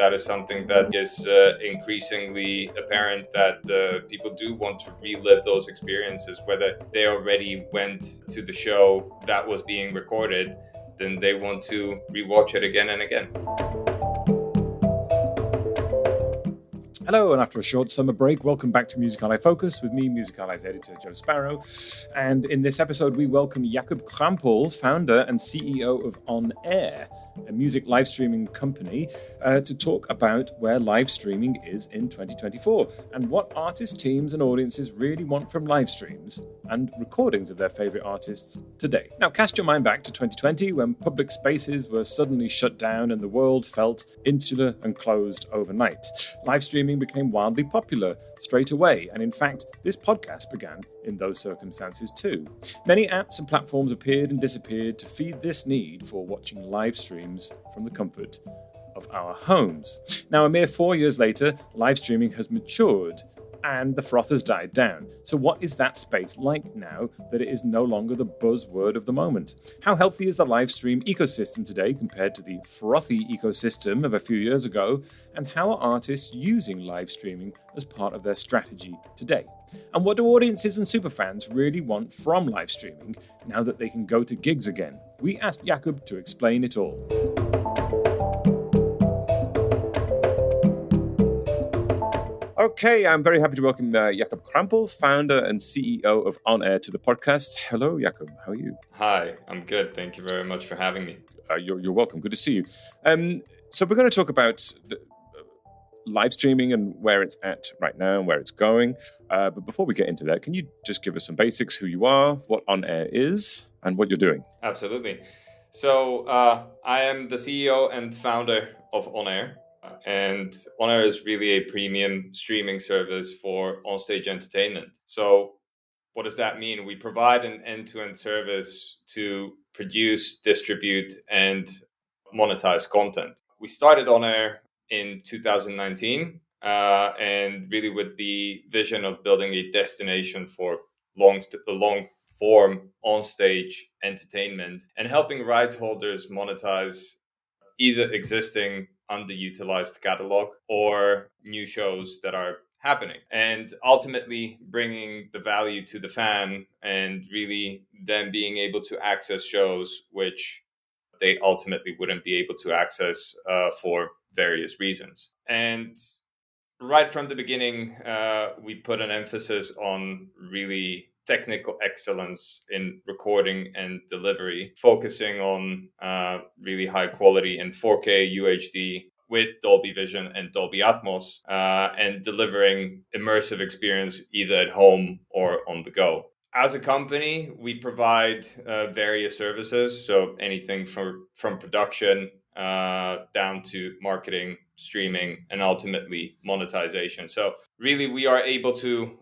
that is something that is increasingly apparent, that people do want to relive those experiences, whether they already went to the show that was being recorded, then they want to rewatch it again and again. Hello, and after a short summer break, welcome back to Music Ally Focus with me, Music Ally's editor, Joe Sparrow. And in this episode, we welcome Jakub Krampl, founder and CEO of On Air, a music live streaming company, to talk about where live streaming is in 2024 and what artists, teams, and audiences really want from live streams and recordings of their favorite artists today. Now, cast your mind back to 2020 when public spaces were suddenly shut down and the world felt insular and closed overnight. Live streaming became wildly popular straight away, and in fact, this podcast began in those circumstances too. Many apps and platforms appeared and disappeared to feed this need for watching live streams from the comfort of our homes. Now, a mere 4 years later, live streaming has matured and the froth has died down. So what is that space like now that it is no longer the buzzword of the moment? How healthy is the live stream ecosystem today compared to the frothy ecosystem of a few years ago? And how are artists using live streaming as part of their strategy today? And what do audiences and superfans really want from live streaming now that they can go to gigs again? We asked Jakub to explain it all. Okay, I'm very happy to welcome Jakub Krampl, founder and CEO of On Air, to the podcast. Hello, Jakub. How are you? Hi, I'm good. Thank you very much for having me. You're welcome. Good to see you. So we're going to talk about live streaming and where it's at right now and where it's going. But before we get into that, can you just give us some basics, who you are, what On Air is, and what you're doing? Absolutely. So I am the CEO and founder of On Air. And On Air is really a premium streaming service for onstage entertainment. So what does that mean? We provide an end-to-end service to produce, distribute, and monetize content. We started On Air in 2019, and really with the vision of building a destination for long-form onstage entertainment and helping rights holders monetize either existing underutilized catalog or new shows that are happening, and ultimately bringing the value to the fan and really them being able to access shows which they ultimately wouldn't be able to access for various reasons. And right from the beginning, we put an emphasis on really technical excellence in recording and delivery, focusing on really high quality in 4K UHD with Dolby Vision and Dolby Atmos, and delivering immersive experience either at home or on the go. As a company, we provide various services, so anything from production down to marketing, streaming, and ultimately monetization. So really, we are able to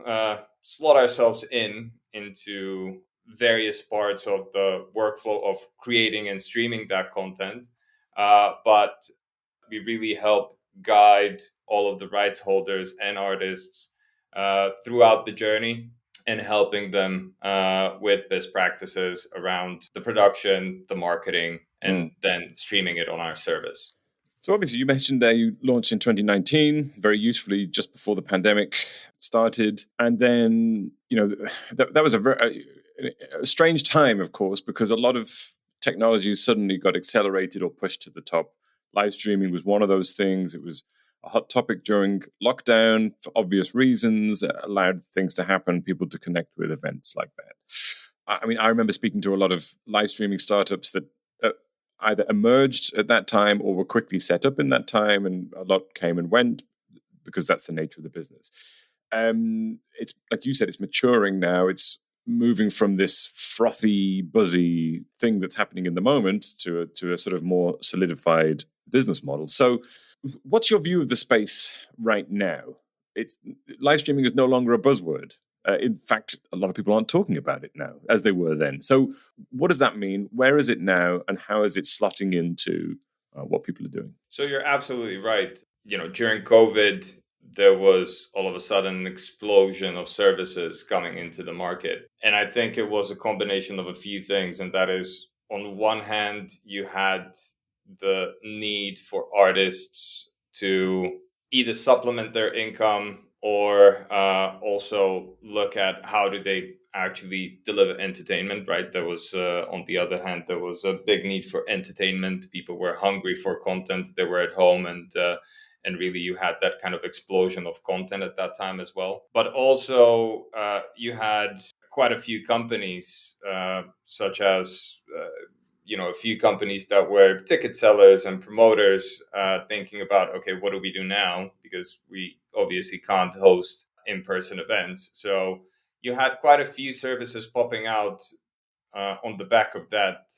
slot ourselves into various parts of the workflow of creating and streaming that content, but we really help guide all of the rights holders and artists throughout the journey, and helping them with best practices around the production, the marketing, and then streaming it on our service. So obviously you mentioned that you launched in 2019, very usefully just before the pandemic started. And then, that was a strange time, of course, because a lot of technologies suddenly got accelerated or pushed to the top. Live streaming was one of those things. It was a hot topic during lockdown for obvious reasons. It allowed things to happen, people to connect with events like that. I mean, I remember speaking to a lot of live streaming startups that either emerged at that time or were quickly set up in that time, and a lot came and went because that's the nature of the business. It's like you said, it's maturing now. It's moving from this frothy, buzzy thing that's happening in the moment to a sort of more solidified business model. So what's your view of the space right now? Live streaming is no longer a buzzword. In fact, a lot of people aren't talking about it now as they were then. So what does that mean? Where is it now? And how is it slotting into what people are doing? So you're absolutely right. During COVID, there was all of a sudden an explosion of services coming into the market. And I think it was a combination of a few things. And that is, on one hand, you had the need for artists to either supplement their income or also look at how do they actually deliver entertainment, right? There was, on the other hand, there was a big need for entertainment. People were hungry for content. They were at home, and really you had that kind of explosion of content at that time as well. But also you had quite a few companies, such as a few companies that were ticket sellers and promoters, thinking about, okay, what do we do now? Because we obviously can't host in-person events. So you had quite a few services popping out on the back of that.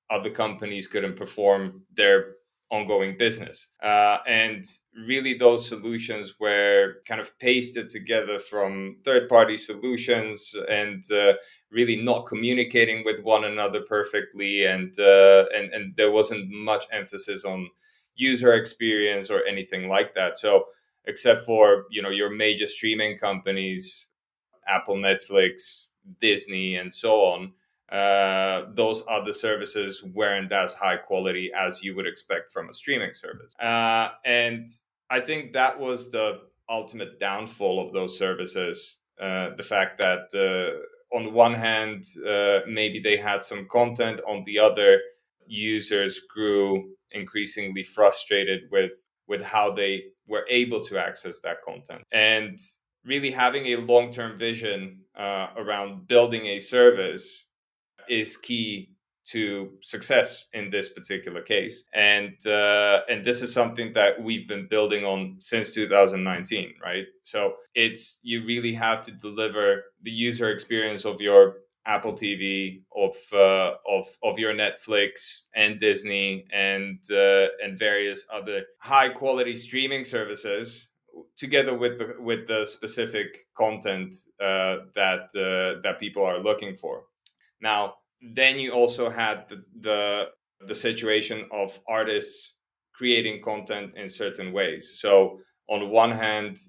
Other companies couldn't perform their ongoing business. And really, those solutions were kind of pasted together from third party solutions, and really not communicating with one another perfectly. And there wasn't much emphasis on user experience or anything like that. So, except for your major streaming companies, Apple, Netflix, Disney, and so on, those other services weren't as high quality as you would expect from a streaming service. And I think that was the ultimate downfall of those services. The fact that on one hand, maybe they had some content, on the other, users grew increasingly frustrated with how they were able to access that content. And really having a long-term vision around building a service is key to success in this particular case, and this is something that we've been building on since 2019, right? So it's, you really have to deliver the user experience of your Apple TV, of your Netflix and Disney and various other high quality streaming services, together with the specific content that people are looking for. Now, then you also had the situation of artists creating content in certain ways. So on one hand,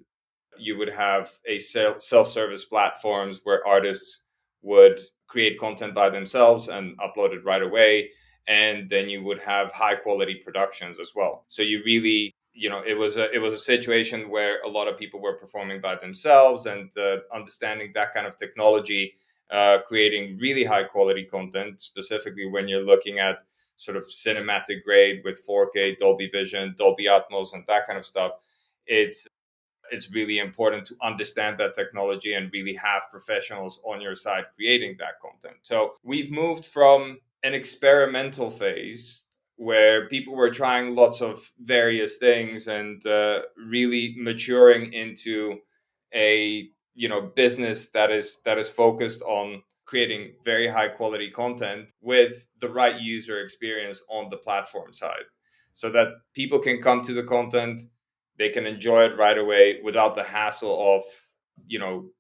you would have a self-service platforms where artists would create content by themselves and upload it right away, and then you would have high quality productions as well. So you really, it was a situation where a lot of people were performing by themselves, and understanding that kind of technology, creating really high quality content, specifically when you're looking at sort of cinematic grade with 4K, Dolby Vision, Dolby Atmos, and that kind of stuff. It's really important to understand that technology and really have professionals on your side creating that content. So we've moved from an experimental phase where people were trying lots of various things and really maturing into a business that is focused on creating very high quality content with the right user experience on the platform side, so that people can come to the content, they can enjoy it right away without the hassle of you know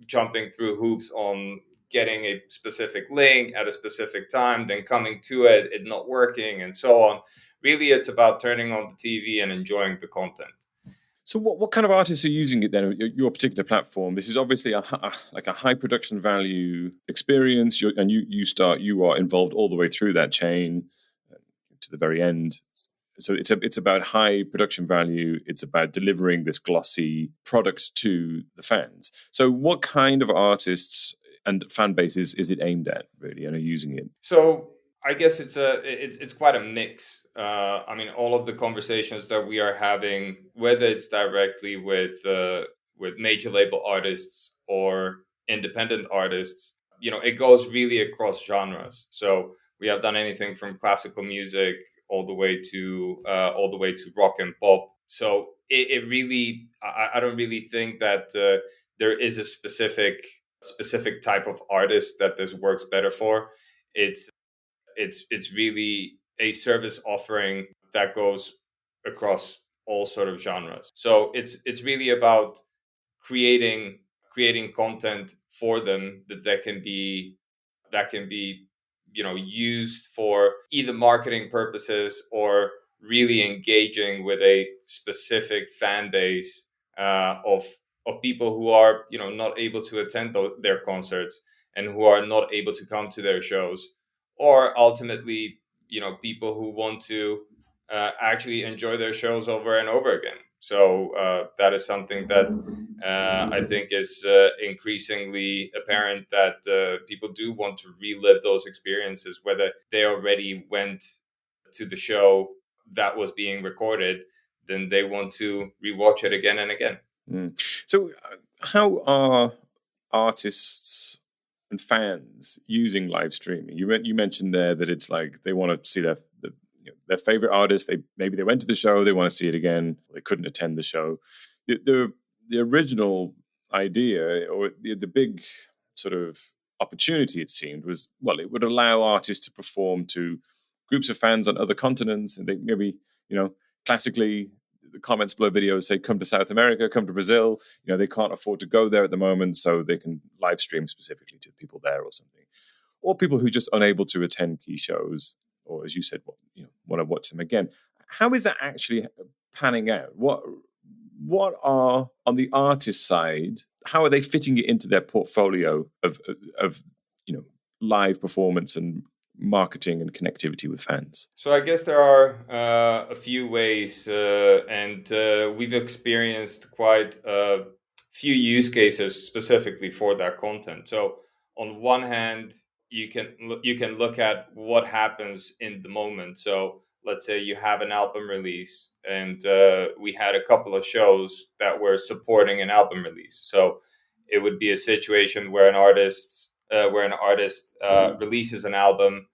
jumping through hoops on getting a specific link at a specific time, then coming to it not working, and so on. Really, it's about turning on the TV and enjoying the content. So what kind of artists are using it then? Your particular platform. This is obviously like a high production value experience, and you are involved all the way through that chain to the very end. So it's about high production value. It's about delivering this glossy product to the fans. So what kind of artists and fan bases is it aimed at, really, and are using it? So I guess it's quite a mix. I mean, all of the conversations that we are having, whether it's directly with major label artists or independent artists, it goes really across genres. So we have done anything from classical music all the way to rock and pop. So it really, I don't really think that there is a specific type of artist that this works better for. It's really a service offering that goes across all sort of genres. So it's really about creating content for them that can be used for either marketing purposes or really engaging with a specific fan base of people who are not able to attend their concerts and who are not able to come to their shows, or ultimately people who want to actually enjoy their shows over and over again. So that is something that I think is increasingly apparent, that people do want to relive those experiences, whether they already went to the show that was being recorded, then they want to rewatch it again and again. So, how are artists and fans using live streaming? You mentioned there that it's like they want to see their favorite artist. Maybe they went to the show, they want to see it again. They couldn't attend the show. The original idea, or the big sort of opportunity, it seemed, was, well, it would allow artists to perform to groups of fans on other continents, and they maybe, classically, the comments below videos say, come to South America, come to Brazil. They can't afford to go there at the moment, so they can live stream specifically to people there or something. Or people who are just unable to attend key shows, or as you said, want to watch them again. How is that actually panning out? What are, on the artist side, how are they fitting it into their portfolio of live performance and marketing and connectivity with fans? So I guess there are a few ways, and we've experienced quite a few use cases specifically for that content. So on one hand, you can look at what happens in the moment. So let's say you have an album release, and we had a couple of shows that were supporting an album release. So it would be a situation where an artist releases an album,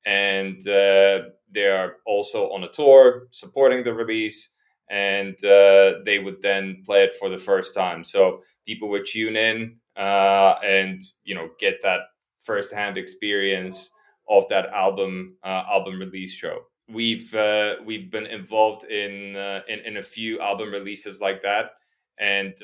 and they are also on a tour supporting the release, and they would then play it for the first time. So people would tune in and get that firsthand experience of that album release show. We've been involved in a few album releases like that, and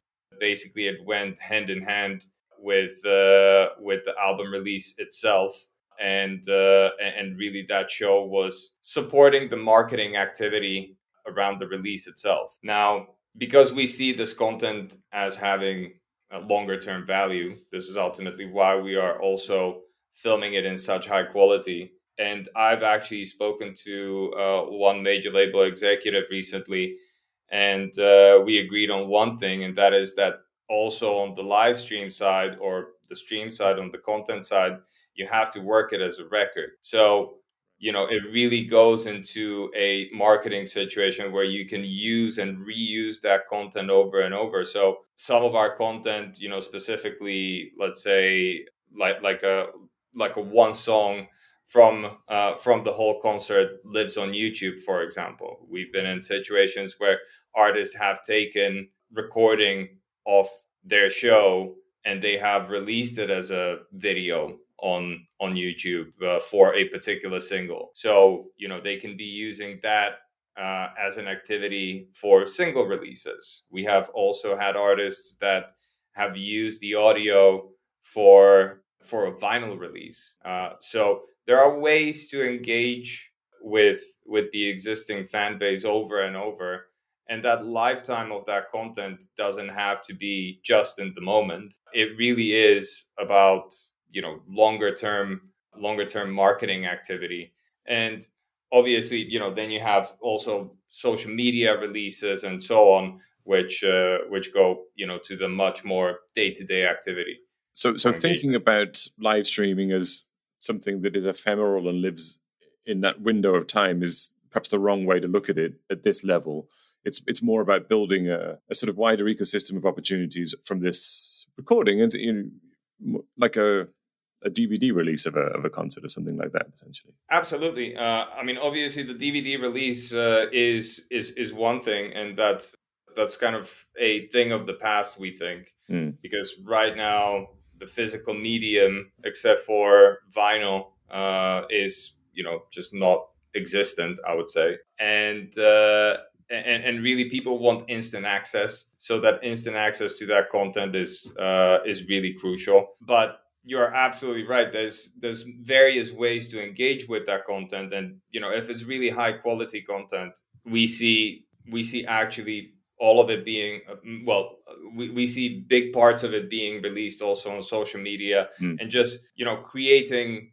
basically it went hand in hand with the album release itself, and really that show was supporting the marketing activity around the release itself. Now, because we see this content as having a longer term value, this is ultimately why we are also filming it in such high quality. And I've actually spoken to one major label executive recently, and we agreed on one thing, and that is that also on the live stream side, or the stream side, on the content side, you have to work it as a record. So it really goes into a marketing situation where you can use and reuse that content over and over. So some of our content, specifically, let's say, like a one song from the whole concert lives on YouTube, for example. We've been in situations where artists have taken recording of their show, and they have released it as a video on YouTube for a particular single. So they can be using that as an activity for single releases. We have also had artists that have used the audio for a vinyl release. So there are ways to engage with the existing fan base over and over, and that lifetime of that content doesn't have to be just in the moment. It really is about longer term marketing activity. And obviously, then you have also social media releases and so on, which go to the much more day-to-day activity. So thinking about live streaming as something that is ephemeral and lives in that window of time is perhaps the wrong way to look at it at this level. It's more about building a sort of wider ecosystem of opportunities from this recording, and like a DVD release of a concert or something like that, essentially. Absolutely. I mean, obviously, the DVD release is one thing, and that's kind of a thing of the past, we think, because right now the physical medium, except for vinyl, is just not existent, I would say, and really people want instant access, so that instant access to that content is really crucial. But you're absolutely right. There's various ways to engage with that content, and if it's really high quality content, we see actually all of it being we see big parts of it being released also on social media, and just creating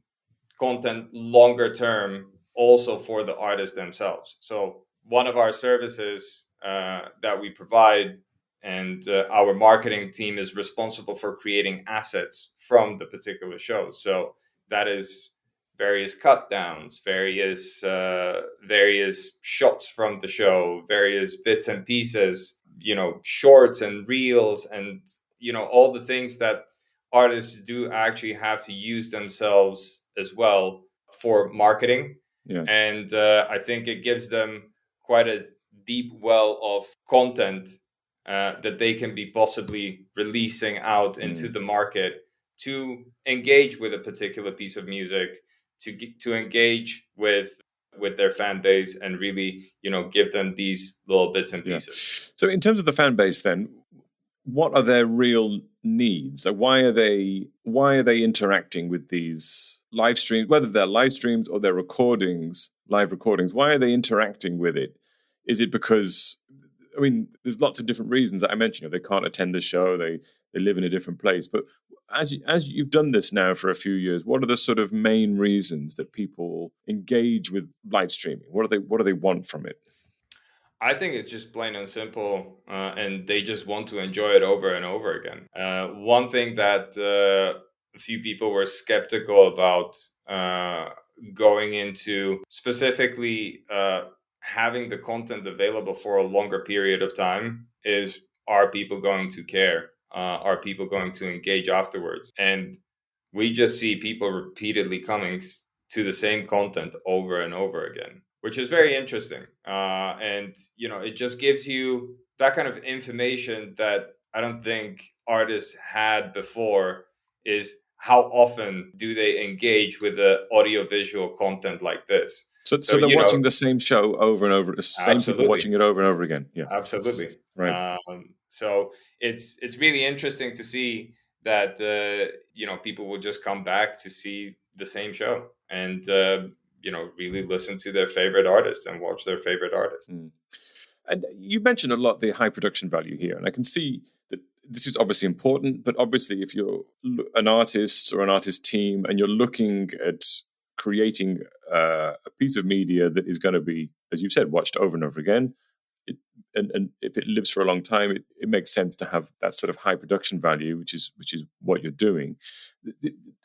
content longer term also for the artists themselves. So one of our services that we provide, and our marketing team is responsible for creating assets from the particular show. So that is various cut downs, various shots from the show, various bits and pieces, shorts and reels, and all the things that artists do actually have to use themselves as well for marketing. Yeah. And I think it gives them quite a deep well of content that they can be possibly releasing out into the market to engage with a particular piece of music, to engage with their fan base, and really give them these little bits and pieces. So in terms of the fan base, then, what are their real needs? Like, why are they interacting with these live streams, whether they're live streams or they're live recordings? Why are they interacting with it? Is it because, I mean, there's lots of different reasons that I mentioned. They can't attend the show, they live in a different place. But as you've done this now for a few years, what are the sort of main reasons that people engage with live streaming? What do they want from it? I think it's just plain and simple, and they just want to enjoy it over and over again. One thing that a few people were skeptical about going into, specifically having the content available for a longer period of time, is, are people going to care? Are people going to engage afterwards? And we just see people repeatedly coming to the same content over and over again, which is very interesting. And it just gives you that kind of information that I don't think artists had before, is how often do they engage with the audiovisual content like this. So they're watching the same show over and over, the same people Absolutely. watching it over and over again. Yeah, Absolutely. right. So it's really interesting to see that people will just come back to see the same show, and really listen to their favorite artist and watch their favorite artist. And you mentioned a lot the high production value here, and I can see that this is obviously important. But obviously, if you're an artist or an artist team and you're looking at creating a piece of media that is going to be, as you've said, watched over and over again, and if it lives for a long time, it makes sense to have that sort of high production value, which is what you're doing.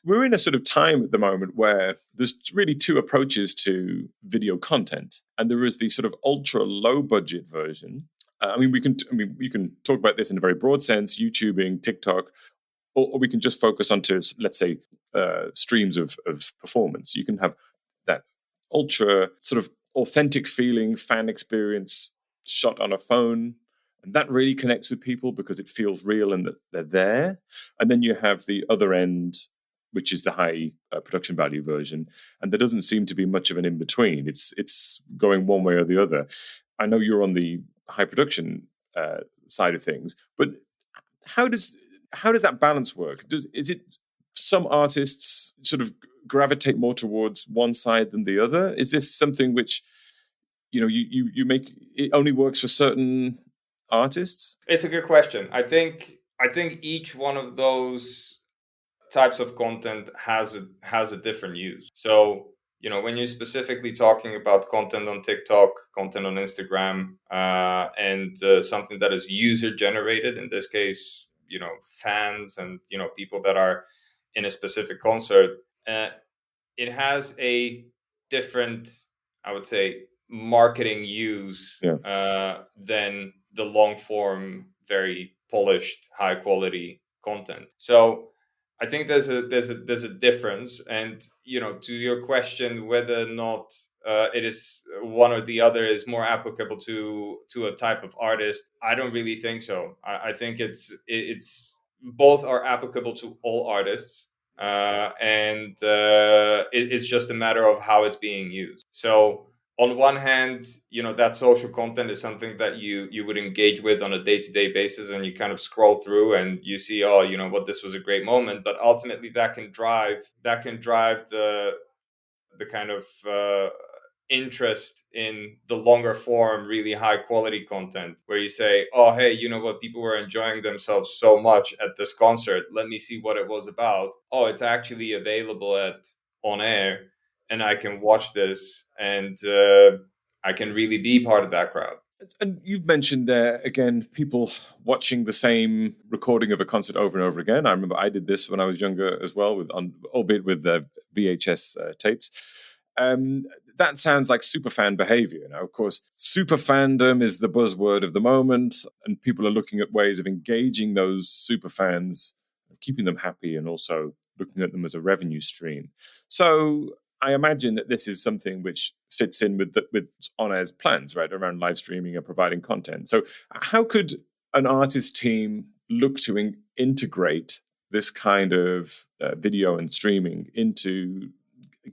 We're in a sort of time at the moment where there's really two approaches to video content, and there is the sort of ultra low budget version. We can talk about this in a very broad sense: YouTubing, TikTok, or we can just focus onto, let's say, streams of performance. You can have that ultra sort of authentic feeling fan experience shot on a phone, and that really connects with people because it feels real and that they're there. And then you have the other end, which is the high production value version, and there doesn't seem to be much of an in between. It's going one way or the other. I know you're on the high production side of things, but how does that balance work? Is it some artists sort of gravitate more towards one side than the other? Is this something which you make it only works for certain artists? It's a good question. I think each one of those types of content has a different use. So when you're specifically talking about content on TikTok, content on Instagram, and something that is user generated, in this case, fans and people that are in a specific concert, it has a different, I would say, marketing use than the long form, very polished, high quality content. So I think there's a difference. And to your question, whether or not it is one or the other is more applicable to a type of artist, I don't really think so. I think it's both are applicable to all artists, and it's just a matter of how it's being used. So on one hand, that social content is something that you would engage with on a day-to-day basis, and you kind of scroll through and you see, oh, what, this was a great moment. But ultimately that can drive the kind of interest in the longer form, really high quality content, where you say, oh, hey, what, people were enjoying themselves so much at this concert, let me see what it was about. Oh, it's actually available on air, and I can watch this, and I can really be part of that crowd. And you've mentioned there again, people watching the same recording of a concert over and over again. I remember I did this when I was younger as well, albeit with VHS tapes. That sounds like superfan behavior. Now, of course, super fandom is the buzzword of the moment, and people are looking at ways of engaging those super fans, keeping them happy, and also looking at them as a revenue stream. So I imagine that this is something which fits in with On Air's plans, right, around live streaming and providing content. So how could an artist team look to integrate this kind of video and streaming into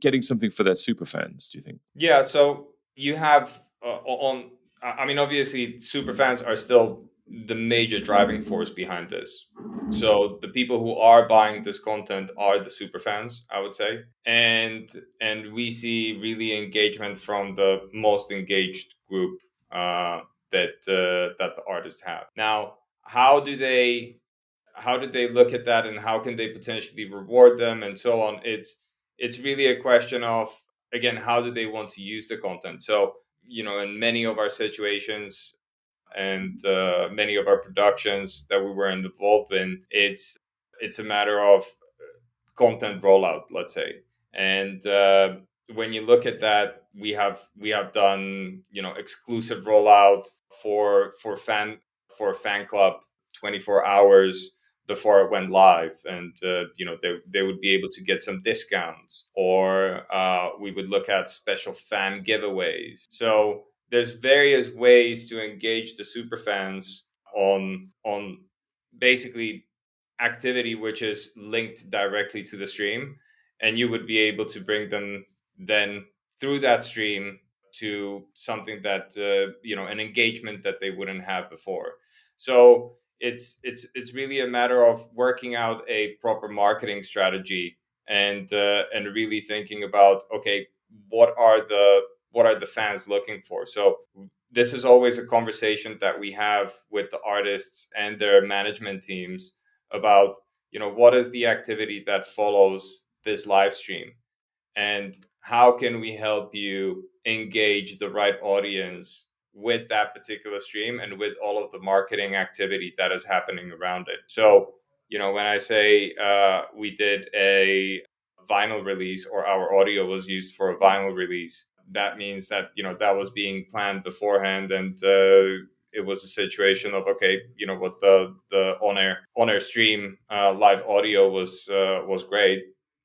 getting something for their super fans, do you think? Yeah, so you have I mean, obviously, super fans are still the major driving force behind this. So the people who are buying this content are the super fans, I would say, and we see really engagement from the most engaged group that the artists have. Now, how do they look at that, and how can they potentially reward them, and so on? It's really a question of, again, how do they want to use the content? So, in many of our situations and many of our productions that we were involved in, it's a matter of content rollout, let's say. And when you look at that, we have done, exclusive rollout for fan club 24 hours before it went live, and they would be able to get some discounts, or we would look at special fan giveaways. So there's various ways to engage the super fans on basically activity which is linked directly to the stream, and you would be able to bring them then through that stream to something that an engagement that they wouldn't have before. So it's really a matter of working out a proper marketing strategy, and really thinking about, okay, what are the fans looking for. So this is always a conversation that we have with the artists and their management teams about, what is the activity that follows this live stream, and how can we help you engage the right audience with that particular stream and with all of the marketing activity that is happening around it. So, when I say we did a vinyl release, or our audio was used for a vinyl release, that means that, that was being planned beforehand, and it was a situation of, okay, what the on air stream live audio was great.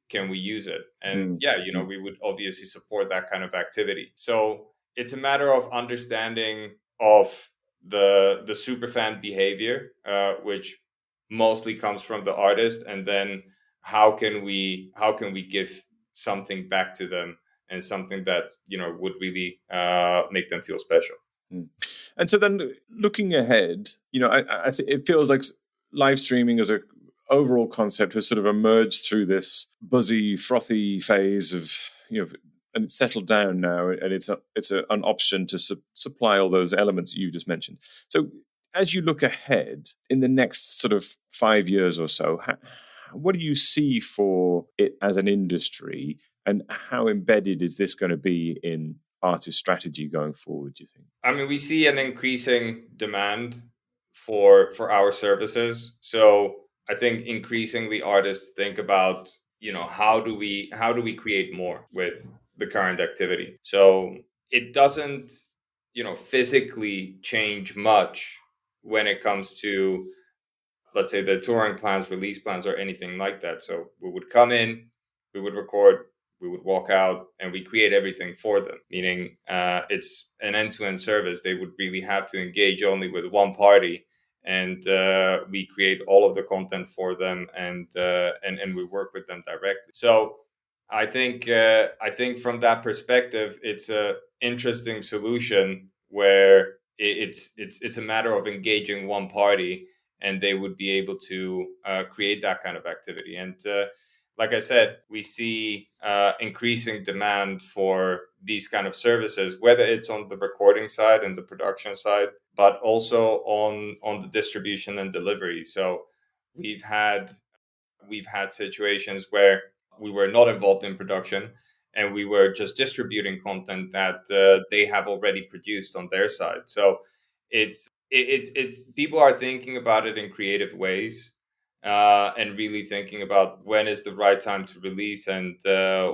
Can we use it? And yeah, we would obviously support that kind of activity. So it's a matter of understanding of the superfan behavior, which mostly comes from the artist, and then how can we give something back to them, and something that would really make them feel special. And so then looking ahead, it feels like live streaming as a overall concept has sort of emerged through this buzzy, frothy phase of, and it's settled down now, and it's an option to supply all those elements you just mentioned. So as you look ahead in the next sort of 5 years or so, what do you see for it as an industry, and how embedded is this going to be in artist strategy going forward, do you think? I mean, we see an increasing demand for our services. So I think increasingly artists think about, how do we create more with the current activity. So it doesn't, physically change much when it comes to, let's say, the touring plans, release plans, or anything like that. So we would come in, we would record, we would walk out, and we create everything for them. Meaning, it's an end-to-end service. They would really have to engage only with one party, and we create all of the content for them, and we work with them directly. So I think from that perspective, it's a interesting solution where it's a matter of engaging one party, and they would be able to create that kind of activity. And like I said, we see increasing demand for these kind of services, whether it's on the recording side and the production side, but also on the distribution and delivery. So we've had situations where we were not involved in production, and we were just distributing content that they have already produced on their side. So it's people are thinking about it in creative ways, and really thinking about when is the right time to release, and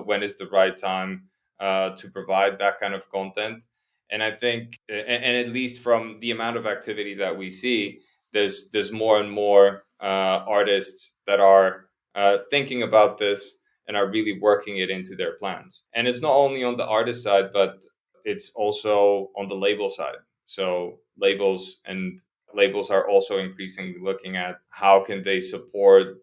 when is the right time to provide that kind of content. And I think, and at least from the amount of activity that we see, there's more and more artists that are thinking about this and are really working it into their plans. And it's not only on the artist side, but it's also on the label side. So labels are also increasingly looking at how can they support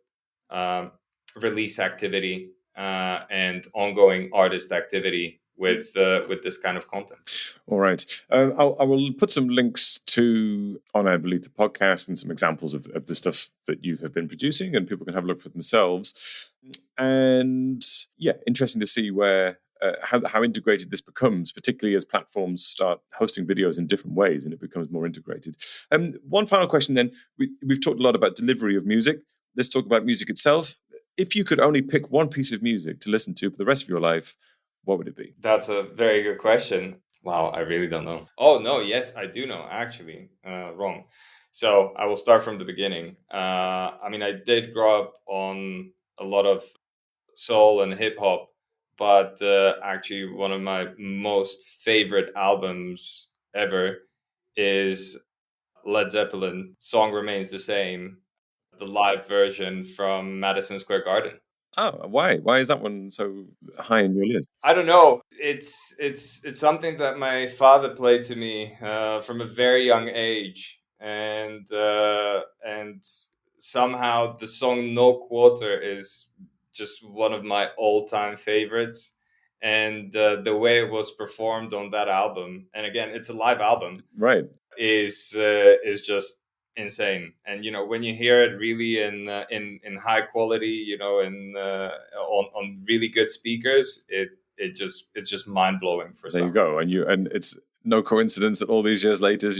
um, release activity and ongoing artist activity with this kind of content. All right. I will put some links to, on I believe, the podcast and some examples of the stuff that you have been producing, and people can have a look for themselves. And yeah, interesting to see where how integrated this becomes, particularly as platforms start hosting videos in different ways and it becomes more integrated. One final question then. We've talked a lot about delivery of music. Let's talk about music itself. If you could only pick one piece of music to listen to for the rest of your life, what would it be? That's a very good question. Wow, I really don't know. Oh, no, yes, I do know, actually. Wrong. So I will start from the beginning. I mean, I did grow up on a lot of soul and hip hop, but actually, one of my most favorite albums ever is Led Zeppelin. Song Remains the Same, the live version from Madison Square Garden. Oh, why? Why is that one so high in your list? I don't know. It's something that my father played to me from a very young age, and somehow the song "No Quarter" is just one of my all-time favorites. And the way it was performed on that album, and again, it's a live album, Right. is just insane. And when you hear it really in high quality, on really good speakers, it's just mind-blowing for There some you go. reason. And it's no coincidence that all these years later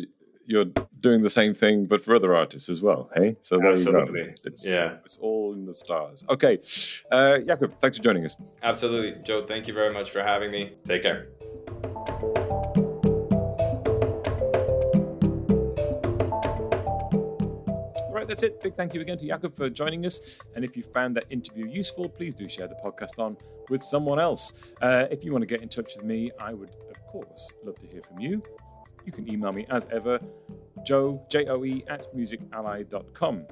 you're doing the same thing but for other artists as well. Hey, so there you Absolutely. go. Yeah, It's all in the stars. Okay, Jakub, thanks for joining us. absolutely. Joe, thank you very much for having me. Take care. Right, that's it. Big thank you again to Jakub for joining us. And if you found that interview useful, please do share the podcast on with someone else. If you want to get in touch with me, I would, of course, love to hear from you. You can email me as ever, Joe@musically.com.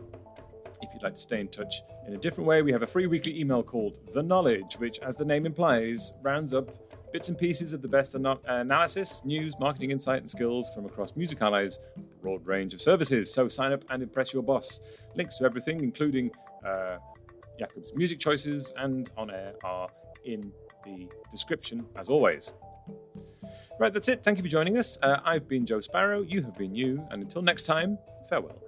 If you'd like to stay in touch in a different way, we have a free weekly email called The Knowledge, which, as the name implies, rounds up bits and pieces of the best analysis, news, marketing insight, and skills from across Music Ally's broad range of services. So sign up and impress your boss. Links to everything, including Jakub's music choices and on air, are in the description, as always. Right, that's it. Thank you for joining us. I've been Joe Sparrow. You have been you. And until next time, farewell.